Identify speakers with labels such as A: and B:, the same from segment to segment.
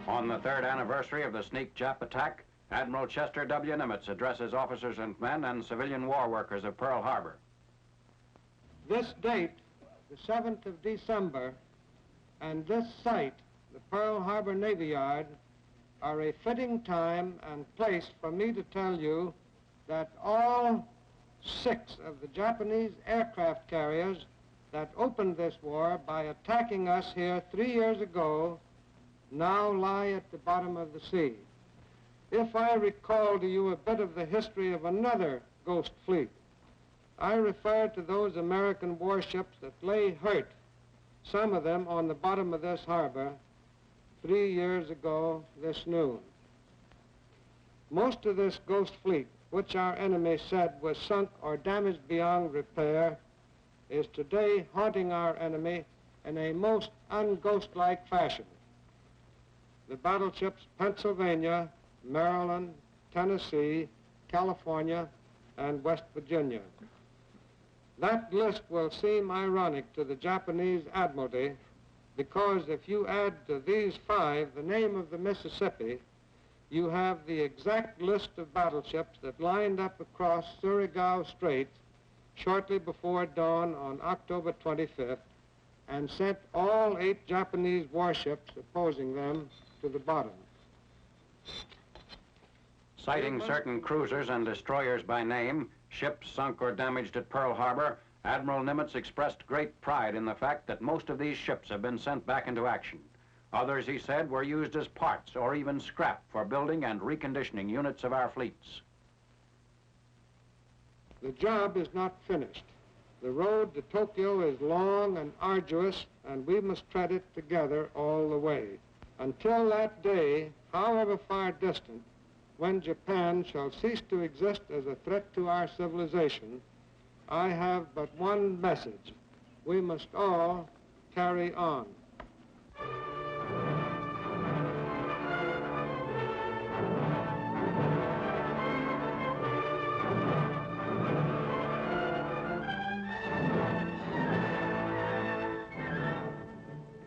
A: On the third anniversary of the sneak Jap attack, Admiral Chester W. Nimitz addresses officers and men and civilian war workers of Pearl Harbor.
B: This date, the 7th of December, and this site, the Pearl Harbor Navy Yard, are a fitting time and place for me to tell you that all 6 of the Japanese aircraft carriers that opened this war by attacking us here 3 years ago now lie at the bottom of the sea. If I recall to you a bit of the history of another ghost fleet, I refer to those American warships that lay hurt, some of them on the bottom of this harbor, 3 years ago this noon. Most of this ghost fleet, which our enemy said was sunk or damaged beyond repair, is today haunting our enemy in a most un-ghost-like fashion. The battleships Pennsylvania, Maryland, Tennessee, California, and West Virginia. That list will seem ironic to the Japanese Admiralty because if you add to these 5 the name of the Mississippi, you have the exact list of battleships that lined up across Surigao Strait shortly before dawn on October 25th and sent all 8 Japanese warships opposing them to the bottom.
A: Citing certain cruisers and destroyers by name, ships sunk or damaged at Pearl Harbor, Admiral Nimitz expressed great pride in the fact that most of these ships have been sent back into action. Others, he said, were used as parts or even scrap for building and reconditioning units of our fleets.
B: The job is not finished. The road to Tokyo is long and arduous, and we must tread it together all the way. Until that day, however far distant, when Japan shall cease to exist as a threat to our civilization, I have but one message. We must all carry on.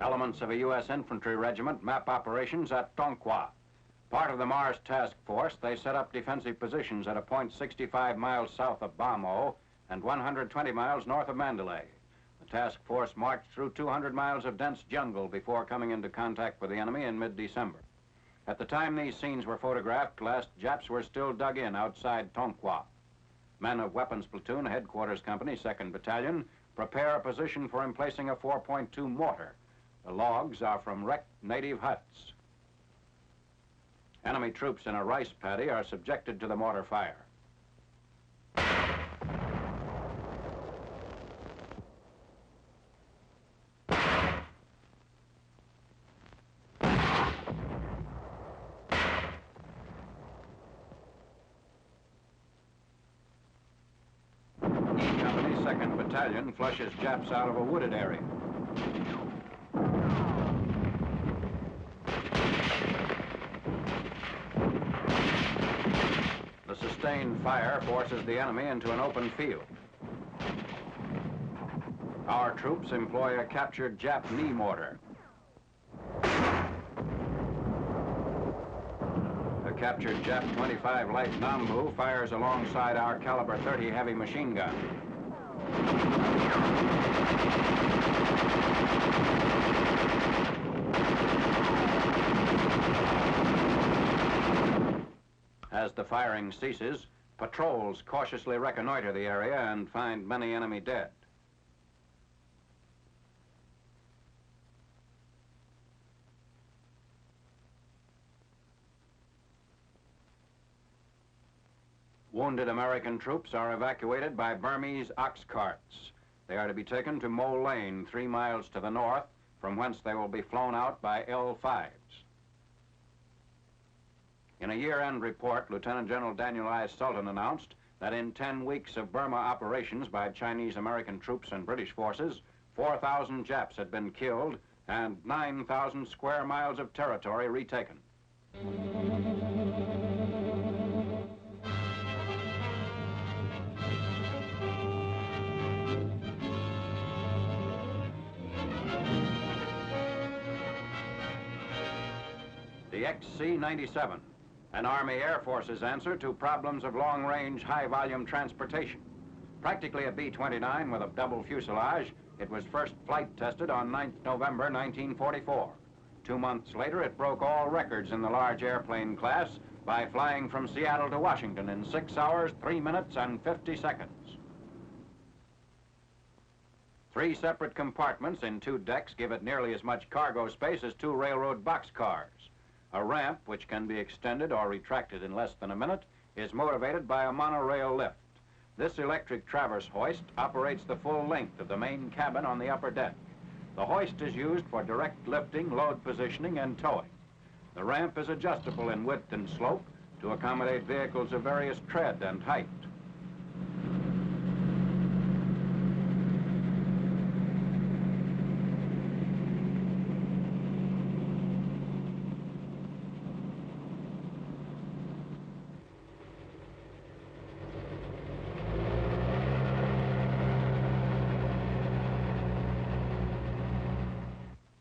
A: Elements of a U.S. infantry regiment map operations at TONKWA. Part of the Mars Task Force, they set up defensive positions at a point 65 miles south of Bamo and 120 miles north of Mandalay. The task force marched through 200 miles of dense jungle before coming into contact with the enemy in mid-December. At the time these scenes were photographed, last Japs were still dug in outside TONKWA. Men of Weapons Platoon, Headquarters Company, 2nd Battalion, prepare a position for emplacing a 4.2 mortar. The logs are from wrecked native huts. Enemy troops in a rice paddy are subjected to the mortar fire. E Company, 2nd Battalion, flushes Japs out of a wooded area. The sustained fire forces the enemy into an open field. Our troops employ a captured Jap knee mortar. A captured Jap 25 light Nambu fires alongside our caliber 30 heavy machine gun. As the firing ceases, patrols cautiously reconnoiter the area and find many enemy dead. Wounded American troops are evacuated by Burmese ox carts. They are to be taken to Mole Lane, 3 miles to the north, from whence they will be flown out by L-5s. In a year-end report, Lieutenant General Daniel I. Sultan announced that in 10 weeks of Burma operations by Chinese American troops and British forces, 4,000 Japs had been killed and 9,000 square miles of territory retaken. The XC-97, an Army Air Force's answer to problems of long-range, high-volume transportation. Practically a B-29 with a double fuselage, it was first flight tested on 9th November 1944. 2 months later, it broke all records in the large airplane class by flying from Seattle to Washington in 6 hours, 3 minutes, and 50 seconds. 3 separate compartments in 2 decks give it nearly as much cargo space as 2 railroad boxcars. A ramp, which can be extended or retracted in less than a minute, is motivated by a monorail lift. This electric traverse hoist operates the full length of the main cabin on the upper deck. The hoist is used for direct lifting, load positioning, and towing. The ramp is adjustable in width and slope to accommodate vehicles of various tread and height.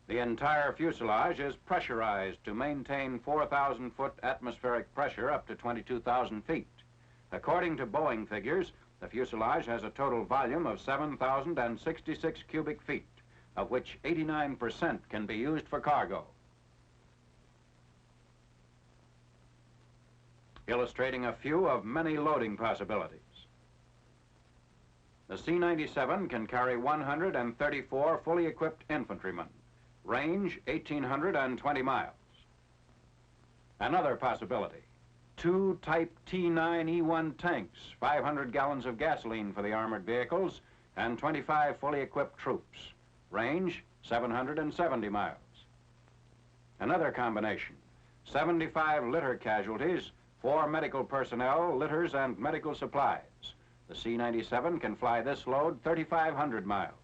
A: The entire fuselage is pressurized to maintain 4,000-foot atmospheric pressure up to 22,000 feet. According to Boeing figures, the fuselage has a total volume of 7,066 cubic feet, of which 89% can be used for cargo. Illustrating a few of many loading possibilities. The C-97 can carry 134 fully equipped infantrymen. Range, 1,820 miles. Another possibility, 2 Type T9E1 tanks, 500 gallons of gasoline for the armored vehicles, and 25 fully equipped troops. Range, 770 miles. Another combination, 75 litter casualties, 4 medical personnel, litters, and medical supplies. The C-97 can fly this load 3,500 miles.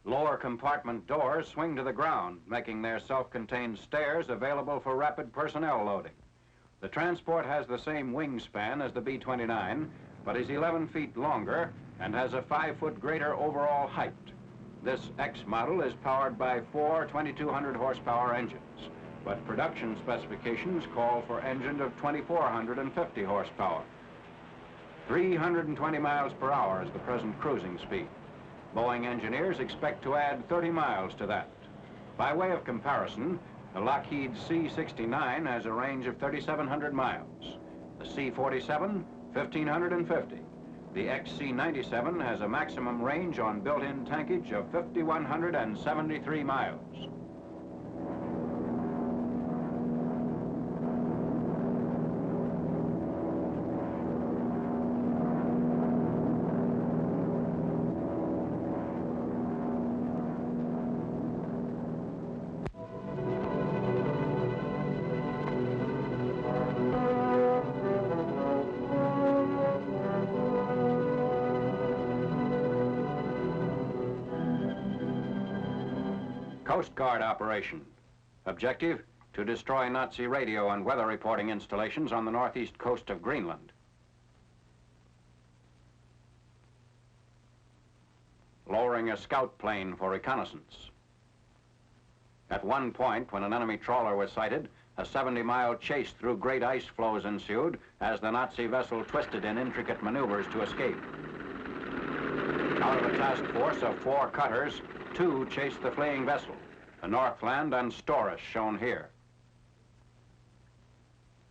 A: Lower compartment doors swing to the ground, making their self-contained stairs available for rapid personnel loading. The transport has the same wingspan as the B-29, but is 11 feet longer and has a 5-foot greater overall height. This X model is powered by 4 2,200 horsepower engines, but production specifications call for engines of 2,450 horsepower. 320 miles per hour is the present cruising speed. Boeing engineers expect to add 30 miles to that. By way of comparison, the Lockheed C-69 has a range of 3,700 miles. The C-47, 1,550. The XC-97 has a maximum range on built-in tankage of 5,173 miles. Coast Guard operation. Objective, to destroy Nazi radio and weather reporting installations on the northeast coast of Greenland. Lowering a scout plane for reconnaissance. At one point, when an enemy trawler was sighted, a 70-mile chase through great ice floes ensued as the Nazi vessel twisted in intricate maneuvers to escape. Out of a task force of 4 cutters, 2 chased the fleeing vessel, the Northland and Storus shown here.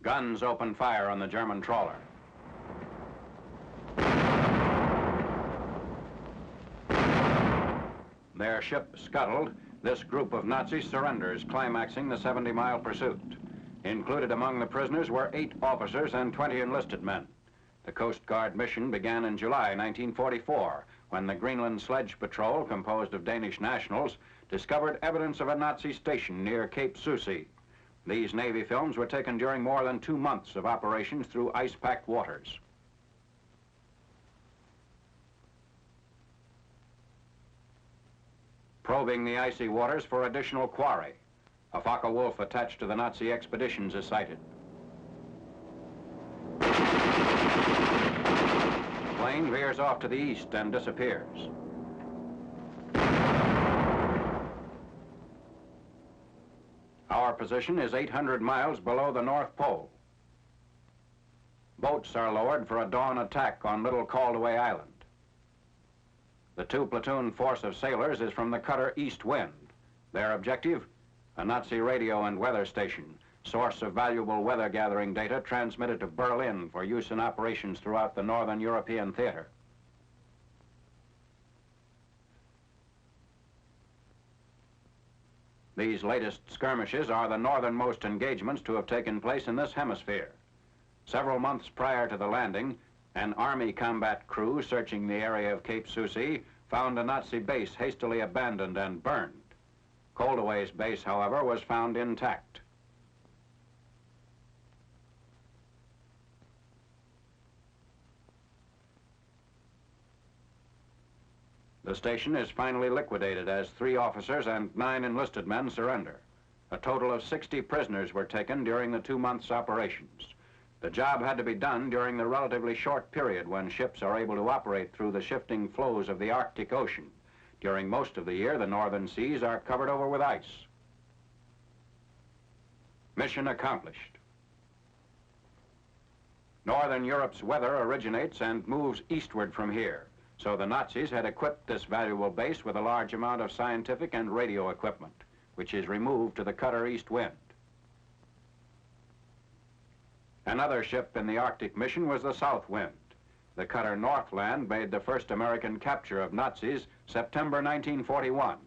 A: Guns opened fire on the German trawler. Their ship scuttled, this group of Nazis surrenders, climaxing the 70-mile pursuit. Included among the prisoners were 8 officers and 20 enlisted men. The Coast Guard mission began in July 1944 when the Greenland Sledge Patrol, composed of Danish nationals, discovered evidence of a Nazi station near Cape Susi. These Navy films were taken during more than 2 months of operations through ice-packed waters. Probing the icy waters for additional quarry, a Focke-Wulf attached to the Nazi expeditions is sighted. Plane veers off to the east and disappears. Our position is 800 miles below the North Pole. Boats are lowered for a dawn attack on Little Caldaway Island. The 2-platoon force of sailors is from the cutter East Wind. Their objective, a Nazi radio and weather station, source of valuable weather gathering data transmitted to Berlin for use in operations throughout the Northern European theater. These latest skirmishes are the northernmost engagements to have taken place in this hemisphere. Several months prior to the landing, an Army combat crew searching the area of Cape Susi found a Nazi base hastily abandoned and burned. Caldaway's base, however, was found intact. The station is finally liquidated as 3 officers and 9 enlisted men surrender. A total of 60 prisoners were taken during the 2 months' operations. The job had to be done during the relatively short period when ships are able to operate through the shifting flows of the Arctic Ocean. During most of the year, the northern seas are covered over with ice. Mission accomplished. Northern Europe's weather originates and moves eastward from here, so the Nazis had equipped this valuable base with a large amount of scientific and radio equipment, which is removed to the cutter East Wind. Another ship in the Arctic mission was the South Wind. The cutter Northland made the first American capture of Nazis September 1941.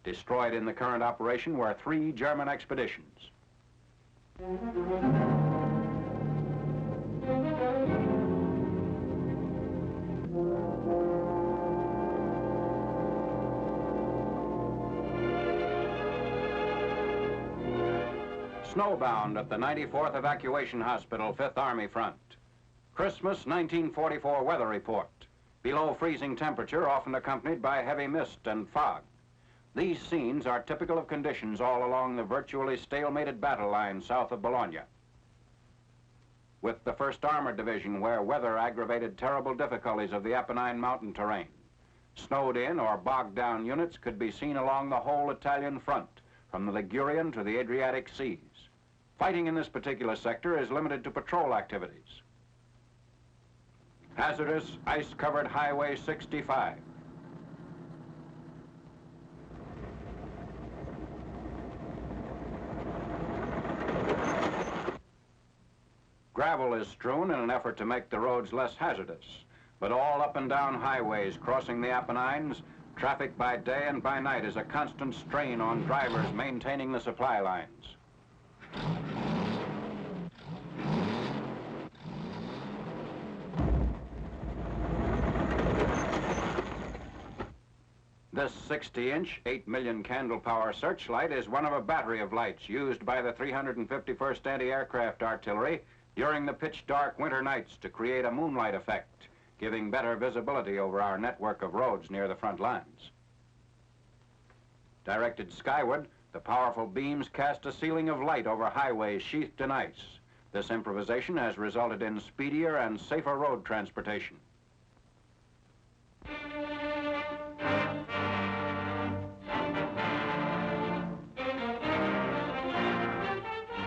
A: Destroyed in the current operation were 3 German expeditions. Snowbound at the 94th Evacuation Hospital, 5th Army Front. Christmas 1944 weather report. Below freezing temperature, often accompanied by heavy mist and fog. These scenes are typical of conditions all along the virtually stalemated battle line south of Bologna. With the 1st Armored Division, where weather aggravated terrible difficulties of the Apennine mountain terrain. Snowed in or bogged down units could be seen along the whole Italian front, from the Ligurian to the Adriatic Seas. Fighting in this particular sector is limited to patrol activities. Hazardous, ice-covered Highway 65. Gravel is strewn in an effort to make the roads less hazardous, but all up and down highways crossing the Apennines, traffic by day and by night is a constant strain on drivers maintaining the supply lines. This 60-inch, 8 million candle power searchlight is one of a battery of lights used by the 351st Anti-Aircraft Artillery during the pitch-dark winter nights to create a moonlight effect, giving better visibility over our network of roads near the front lines. Directed skyward, the powerful beams cast a ceiling of light over highways sheathed in ice. This improvisation has resulted in speedier and safer road transportation.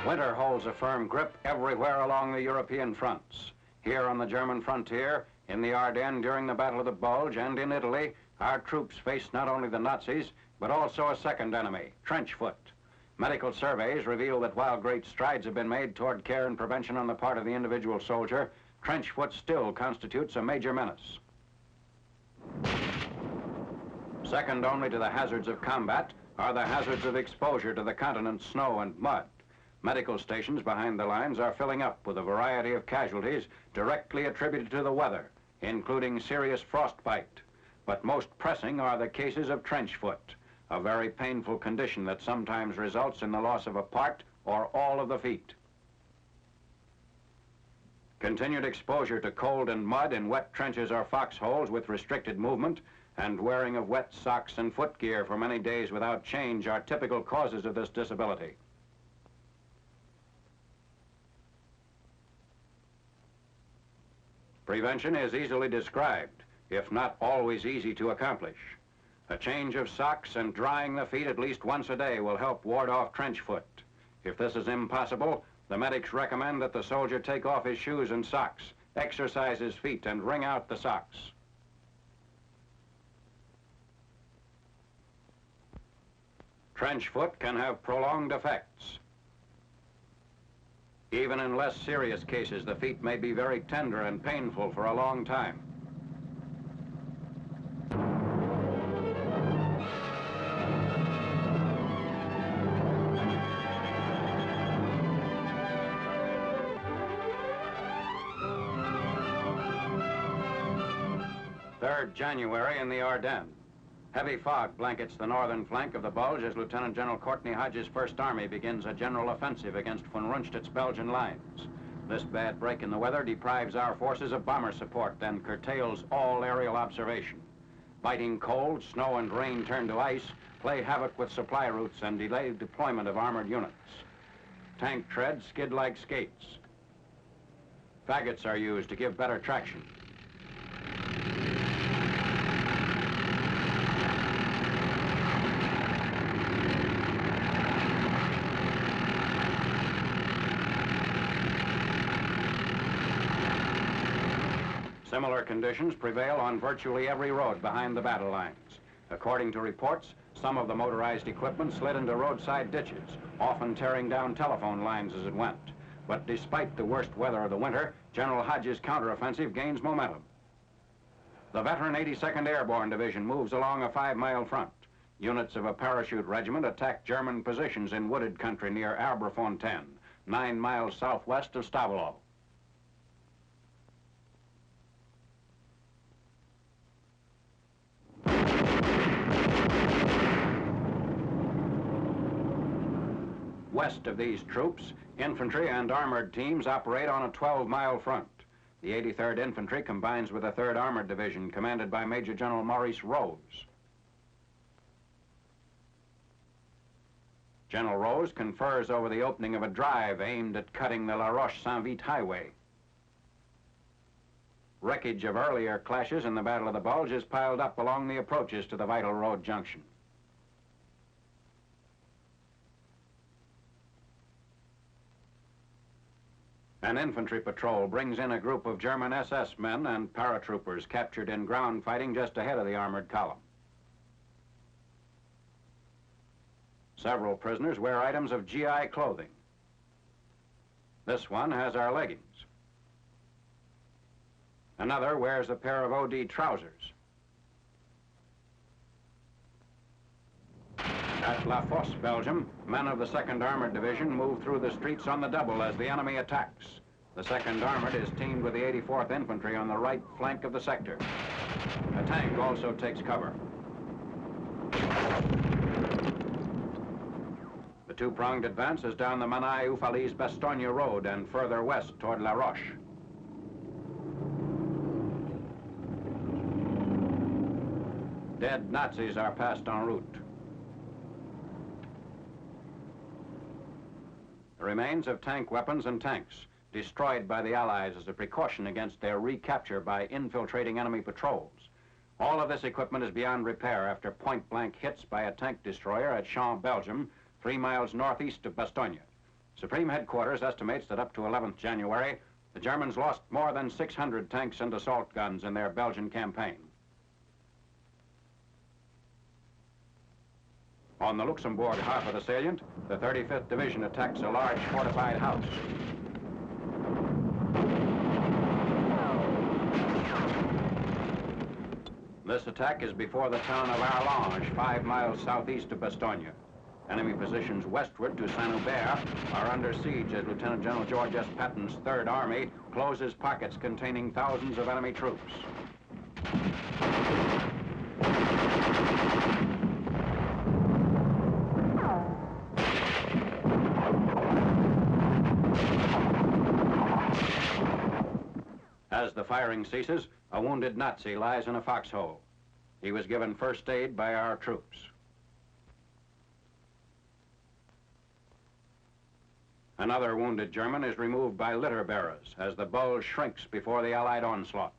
A: Winter holds a firm grip everywhere along the European fronts. Here on the German frontier, in the Ardennes during the Battle of the Bulge, and in Italy, our troops face not only the Nazis, but also a second enemy, trench foot. Medical surveys reveal that while great strides have been made toward care and prevention on the part of the individual soldier, trench foot still constitutes a major menace. Second only to the hazards of combat are the hazards of exposure to the continent's snow and mud. Medical stations behind the lines are filling up with a variety of casualties directly attributed to the weather, including serious frostbite. But most pressing are the cases of trench foot, a very painful condition that sometimes results in the loss of a part or all of the feet. Continued exposure to cold and mud in wet trenches or foxholes with restricted movement and wearing of wet socks and footgear for many days without change are typical causes of this disability. Prevention is easily described, if not always easy to accomplish. A change of socks and drying the feet at least once a day will help ward off trench foot. If this is impossible, the medics recommend that the soldier take off his shoes and socks, exercise his feet, and wring out the socks. Trench foot can have prolonged effects. Even in less serious cases, the feet may be very tender and painful for a long time. January in the Ardennes. Heavy fog blankets the northern flank of the Bulge as Lieutenant General Courtney Hodges' First Army begins a general offensive against von Rundstedt's Belgian lines. This bad break in the weather deprives our forces of bomber support and curtails all aerial observation. Biting cold, snow and rain turn to ice, play havoc with supply routes and delay deployment of armored units. Tank treads skid like skates. Faggots are used to give better traction. Similar conditions prevail on virtually every road behind the battle lines. According to reports, some of the motorized equipment slid into roadside ditches, often tearing down telephone lines as it went. But despite the worst weather of the winter, General Hodges' counteroffensive gains momentum. The veteran 82nd Airborne Division moves along a 5-mile front. Units of a parachute regiment attack German positions in wooded country near Arbrefontaine, 9 miles southwest of Stavelot. West of these troops, infantry and armored teams operate on a 12-mile front. The 83rd Infantry combines with the 3rd Armored Division, commanded by Major General Maurice Rose. General Rose confers over the opening of a drive aimed at cutting the La Roche-Saint-Vite highway. Wreckage of earlier clashes in the Battle of the Bulge is piled up along the approaches to the vital road junction. An infantry patrol brings in a group of German SS men and paratroopers captured in ground fighting just ahead of the armored column. Several prisoners wear items of GI clothing. This one has our leggings. Another wears a pair of OD trousers. At La Fosse, Belgium, men of the 2nd Armored Division move through the streets on the double as the enemy attacks. The 2nd Armored is teamed with the 84th Infantry on the right flank of the sector. A tank also takes cover. The two-pronged advance is down the Manaille-Oufalise-Bastogne road and further west toward La Roche. Dead Nazis are passed en route. The remains of tank weapons and tanks, destroyed by the Allies as a precaution against their recapture by infiltrating enemy patrols. All of this equipment is beyond repair after point-blank hits by a tank destroyer at Champs, Belgium, 3 miles northeast of Bastogne. Supreme Headquarters estimates that up to 11th January, the Germans lost more than 600 tanks and assault guns in their Belgian campaign. On the Luxembourg half of the salient, the 35th Division attacks a large fortified house. This attack is before the town of Arlange, 5 miles southeast of Bastogne. Enemy positions westward to Saint-Hubert are under siege as Lieutenant General George S. Patton's 3rd Army closes pockets containing thousands of enemy troops. As the firing ceases, a wounded Nazi lies in a foxhole. He was given first aid by our troops. Another wounded German is removed by litter bearers as the Bulge shrinks before the Allied onslaught.